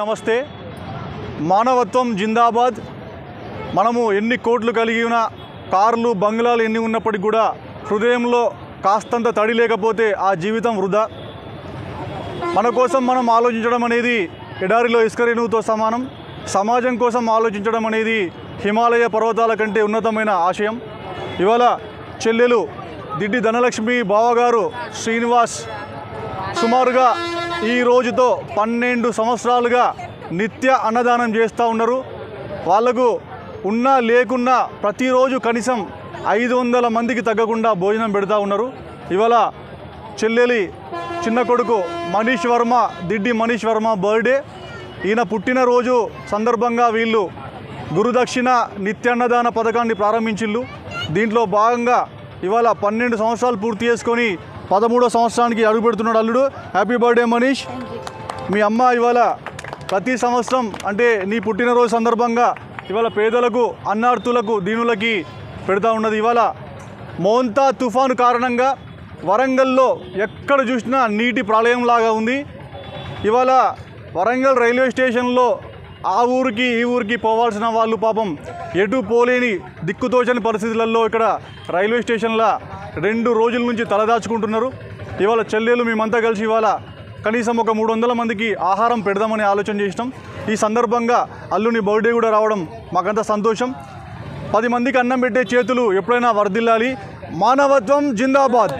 నమస్తే. మానవత్వం జిందాబాద్. మనము ఎన్ని కోట్లు కలిగిన కార్లు బంగ్లాలు ఎన్ని ఉన్నప్పటికీ కూడా హృదయంలో కాస్తంత తడి లేకపోతే ఆ జీవితం వృధా. మన కోసం మనం ఆలోచించడం అనేది ఎడారిలో ఇసుక రేణువుతో సమానం. సమాజం కోసం ఆలోచించడం అనేది హిమాలయ పర్వతాల కంటే ఉన్నతమైన ఆశయం. ఇవాళ చెల్లెలు దిడ్డి ధనలక్ష్మి బావగారు శ్రీనివాస్ సుమారుగా ఈ రోజుతో 12 సంవత్సరాలుగా నిత్య అన్నదానం చేస్తూ ఉన్నారు. వాళ్లకు ఉన్నా లేకున్నా ప్రతిరోజు కనీసం 500 మందికి తగ్గకుండా భోజనం పెడతా ఉన్నారు. ఇవాళ చెల్లెలి చిన్న కొడుకు మనీష్ వర్మ, దిడ్డి మనీష్ వర్మ బర్త్డే. ఈయన పుట్టినరోజు సందర్భంగా వీళ్ళు గురుదక్షిణ నిత్యాన్నదాన పథకాన్ని ప్రారంభించిళ్ళు. దీంట్లో భాగంగా ఇవాళ 12 సంవత్సరాలు పూర్తి చేసుకొని 13వ సంవత్సరానికి అడుగు పెడుతున్నాడు అల్లుడు. Happy birthday Manish. మీ అమ్మ ఇవాళ ప్రతి సంవత్సరం అంటే నీ పుట్టినరోజు సందర్భంగా ఇవాళ పేదలకు, అన్నార్థులకు, దీనులకి పెడతా ఉన్నది. ఇవాళ మోంతా తుఫాను కారణంగా వరంగల్లో ఎక్కడ చూసినా నీటి ప్రళయంలాగా ఉంది. ఇవాళ వరంగల్ రైల్వే స్టేషన్లో ఆ ఊరికి ఈ ఊరికి పోవాల్సిన వాళ్ళు పాపం ఎటు పోలేని దిక్కుతోచని పరిస్థితులలో ఇక్కడ రైల్వే స్టేషన్లో 2 రోజుల నుంచి తలదాచుకుంటున్నారు. ఇవాళ చెల్లెలు మేమంతా కలిసి ఇవాళ కనీసం ఒక 300 మందికి ఆహారం పెడదామని ఆలోచన చేసినాం. ఈ సందర్భంగా అల్లుని బర్త్డే కూడా రావడం మాకంత సంతోషం. 10 మందికి అన్నం పెట్టే చేతులు ఎప్పుడైనా వర్ధిల్లాలి. మానవత్వం జిందాబాద్.